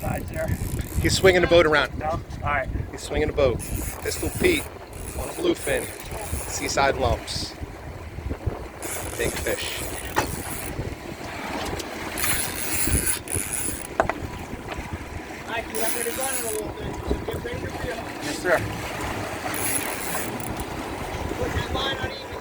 sides there. He's swinging the boat around. No? All right. He's swinging the boat. Pistol Pete on a bluefin. Seaside lumps. Big fish. Mike, you have to run it a little bit. Get bigger for you. Yes, sir. Put that line on even.